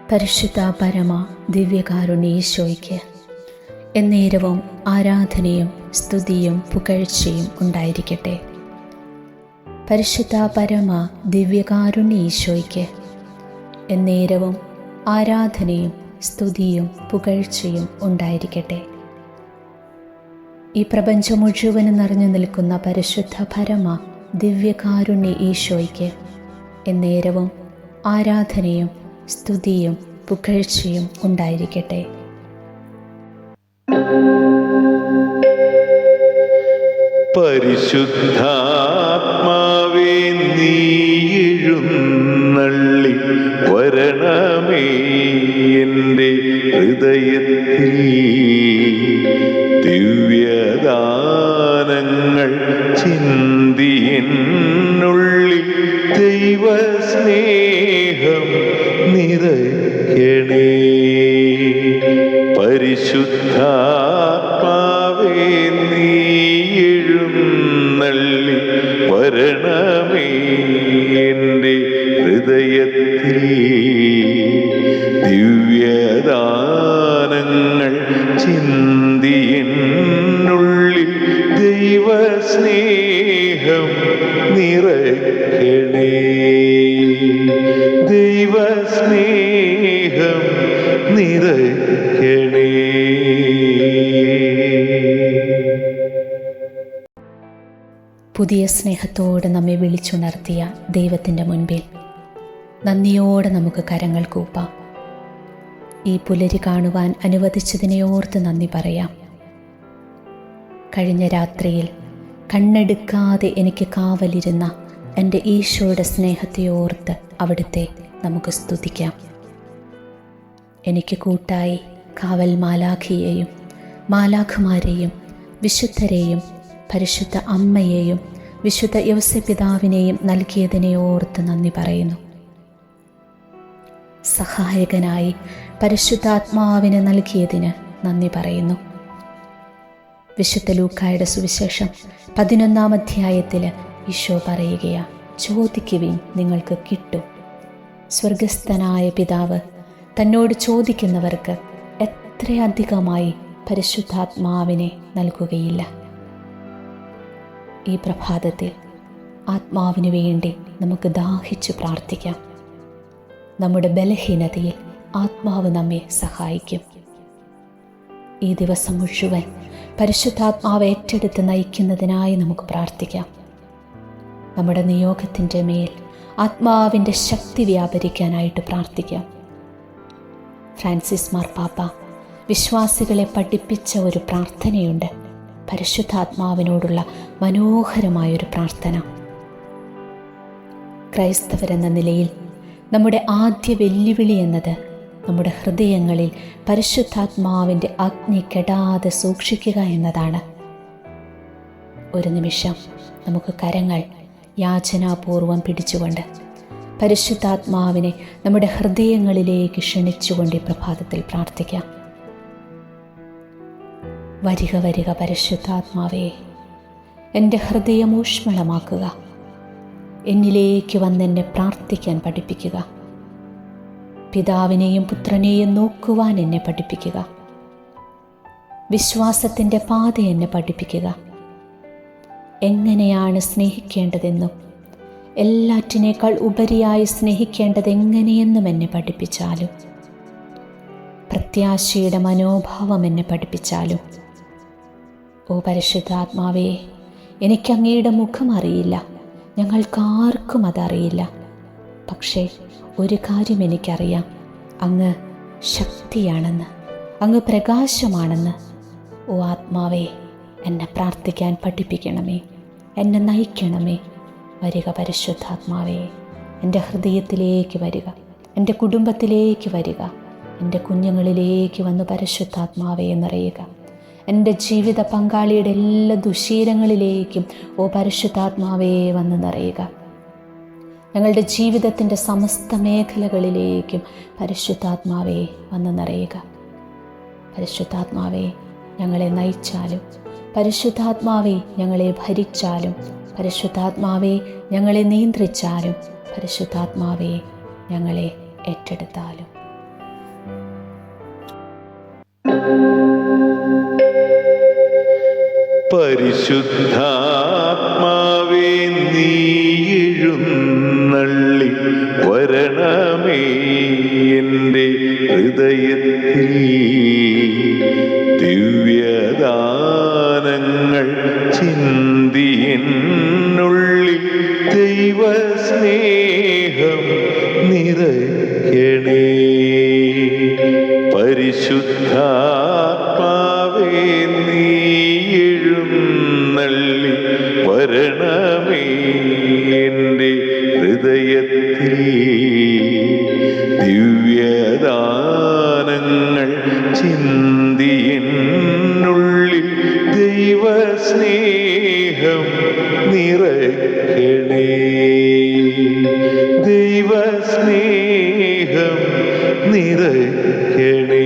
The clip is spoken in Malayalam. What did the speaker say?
പരിശുദ്ധ പരമ ദിവ്യകാരുണ്യ ഈശോയ്ക്ക് എന്നേരവും ആരാധനയും സ്തുതിയും പുകഴ്ചയും ഉണ്ടായിരിക്കട്ടെ. പരിശുദ്ധ പരമ ദിവ്യകാരുണ്യ ഈശോയ്ക്ക് എന്നേരവും ആരാധനയും സ്തുതിയും പുകഴ്ചയും ഉണ്ടായിരിക്കട്ടെ. ഈ പ്രപഞ്ചം മുഴുവനും നിറഞ്ഞു നിൽക്കുന്ന പരിശുദ്ധ പരമ ദിവ്യകാരുണ്യ ഈശോയ്ക്ക് എന്നേരവും ആരാധനയും സ്തുതിയും പുകഴ്ചയും ഉണ്ടായിരിക്കട്ടെ. പരിശുദ്ധാത്മാവേ നീ എഴുന്നള്ളി വരണമേ എൻ്റെ ഹൃദയത്തിൽ, ദിവ്യദാനങ്ങൾ ചിന്തി എന്നുള്ളിൽ ദൈവസ്നേഹം നിറയ്ക്കണേ. പരിശുദ്ധാത്മാവേ നീ എഴുന്നള്ളി വരണമേ എൻ്റെ ഹൃദയത്തിൽ, ദിവ്യദാനങ്ങൾ ചിന്തി എന്നുള്ളിൽ ദൈവസ്നേഹം നിറയ്ക്കണേ. ദൈവസ്നേഹം നിറയ്ക്കണേ. പുതിയ സ്നേഹത്തോടെ നമ്മെ വിളിച്ചുണർത്തിയ ദൈവത്തിൻ്റെ മുൻപിൽ നന്ദിയോടെ നമുക്ക് കരങ്ങൾ കൂപ്പാം. ഈ പുലരി കാണുവാൻ അനുവദിച്ചതിനെ ഓർത്ത് നന്ദി പറയാം. കഴിഞ്ഞ രാത്രിയിൽ കണ്ണെടുക്കാതെ എനിക്ക് കാവലിരുന്ന എൻ്റെ ഈശോയുടെ സ്നേഹത്തെ ഓർത്ത് അവിടുത്തെ നമുക്ക് സ്തുതിക്കാം. എനിക്ക് കൂട്ടായി കാവൽ മാലാഖിയെയും മാലാഖമാരെയും വിശുദ്ധരെയും പരിശുദ്ധ അമ്മയെയും വിശുദ്ധ യൗസേപ്പിതാവിനെയും നൽകിയതിനെ ഓർത്ത് നന്ദി പറയുന്നു. സഹായകനായി പരിശുദ്ധാത്മാവിനെ നൽകിയതിന് നന്ദി പറയുന്നു. വിശുദ്ധ ലൂക്കായുടെ സുവിശേഷം 11-ാം അധ്യായത്തിൽ ഈശോ പറയുകയാ, ചോദിക്കുവിൻ നിങ്ങൾക്ക് കിട്ടും. സ്വർഗസ്ഥനായ പിതാവ് തന്നോട് ചോദിക്കുന്നവർക്ക് എത്രയധികമായി പരിശുദ്ധാത്മാവിനെ നൽകുകയില്ല. ഈ പ്രഭാതത്തിൽ ആത്മാവിനു വേണ്ടി നമുക്ക് ദാഹിച്ചു പ്രാർത്ഥിക്കാം. നമ്മുടെ ബലഹീനതയിൽ ആത്മാവ് നമ്മെ സഹായിക്കും. ഈ ദിവസം മുഴുവൻ പരിശുദ്ധാത്മാവ് ഏറ്റെടുത്ത് നയിക്കുന്നതിനായി നമുക്ക് പ്രാർത്ഥിക്കാം. നമ്മുടെ നിയോഗത്തിൻ്റെ മേൽ ആത്മാവിൻ്റെ ശക്തി വ്യാപരിക്കാനായിട്ട് പ്രാർത്ഥിക്കാം. ഫ്രാൻസിസ് മാർപ്പാപ്പ വിശ്വാസികളെ പഠിപ്പിച്ച ഒരു പ്രാർത്ഥനയുണ്ട്, പരിശുദ്ധാത്മാവിനോടുള്ള മനോഹരമായൊരു പ്രാർത്ഥന. ക്രൈസ്തവരെന്ന നിലയിൽ നമ്മുടെ ആദ്യ വെല്ലുവിളി എന്നത് നമ്മുടെ ഹൃദയങ്ങളിൽ പരിശുദ്ധാത്മാവിൻ്റെ അഗ്നി കെടാതെ സൂക്ഷിക്കുക എന്നതാണ്. ഒരു നിമിഷം നമുക്ക് കരങ്ങൾ യാചനാപൂർവം പിടിച്ചുകൊണ്ട് പരിശുദ്ധാത്മാവിനെ നമ്മുടെ ഹൃദയങ്ങളിലേക്ക് ക്ഷണിച്ചുകൊണ്ട് ഈ പ്രഭാതത്തിൽ പ്രാർത്ഥിക്കാം. വരിക വരിക പരിശുദ്ധാത്മാവേ, എൻ്റെ ഹൃദയം ഊഷ്മളമാക്കുക. എന്നിലേക്ക് വന്നെന്നെ പ്രാർത്ഥിക്കാൻ പഠിപ്പിക്കുക. പിതാവിനെയും പുത്രനെയും നോക്കുവാൻ എന്നെ പഠിപ്പിക്കുക. വിശ്വാസത്തിൻ്റെ പാത എന്നെ പഠിപ്പിക്കുക. എങ്ങനെയാണ് സ്നേഹിക്കേണ്ടതെന്നും എല്ലാറ്റിനേക്കാൾ ഉപരിയായി സ്നേഹിക്കേണ്ടത് എങ്ങനെയെന്നും എന്നെ പഠിപ്പിച്ചാലും, പ്രത്യാശയുടെ മനോഭാവം എന്നെ പഠിപ്പിച്ചാലും, ഓ പരിശുദ്ധാത്മാവേ, എനിക്കങ്ങയുടെ മുഖം അറിയില്ല, ഞങ്ങൾക്കാർക്കും അതറിയില്ല. പക്ഷേ ഒരു കാര്യം എനിക്കറിയാം, അങ്ങ് ശക്തിയാണെന്ന്, അങ്ങ് പ്രകാശമാണെന്ന്. ഓ ആത്മാവേ, എന്നെ പ്രാർത്ഥിക്കാൻ പഠിപ്പിക്കണമേ, എന്നെ നയിക്കണമേ. വരിക പരിശുദ്ധാത്മാവേ, എൻ്റെ ഹൃദയത്തിലേക്ക് വരിക, എൻ്റെ കുടുംബത്തിലേക്ക് വരിക, എൻ്റെ കുഞ്ഞുങ്ങളിലേക്ക് വന്ന് പരിശുദ്ധാത്മാവേ നിറയുക. എൻ്റെ ജീവിത പങ്കാളിയുടെ എല്ലാ ദുശ്ശീലങ്ങളിലേക്കും ഓ പരിശുദ്ധാത്മാവേ വന്ന് നിറയുക. ഞങ്ങളുടെ ജീവിതത്തിൻ്റെ സമസ്ത മേഖലകളിലേക്കും പരിശുദ്ധാത്മാവേ വന്ന് നിറയുക. പരിശുദ്ധാത്മാവേ, ഞങ്ങളെ നയിച്ചാലും, പരിശുദ്ധാത്മാവേ ഞങ്ങളെ ഭരിച്ചാലും, പരിശുദ്ധാത്മാവേ ഞങ്ങളെ നിയന്ത്രിച്ചാലും, പരിശുദ്ധാത്മാവേ ഞങ്ങളെ ഏറ്റെടുത്താലും. പരിശുദ്ധാത്മാവേ നീ എഴുന്നള്ളി വരണമേ എൻ്റെ ഹൃദയത്തിൽ. ദിവ്യദാനങ്ങൾ ചിന്തി എന്നുള്ളിൽ ദൈവസ്നേഹം നിറയ്ക്കണേ. പരിശുദ്ധാത്മാവേ നീ എഴുന്നള്ളി വരണമേ എൻ്റെ ഹൃദയത്തിൽ. ദിവ്യദാനങ്ങൾ ചിന്തി എന്നുള്ളിൽ ദൈവസ്നേഹം നിറയ്ക്കണേ. ദൈവസ്നേഹം നിറയ്ക്കണേ.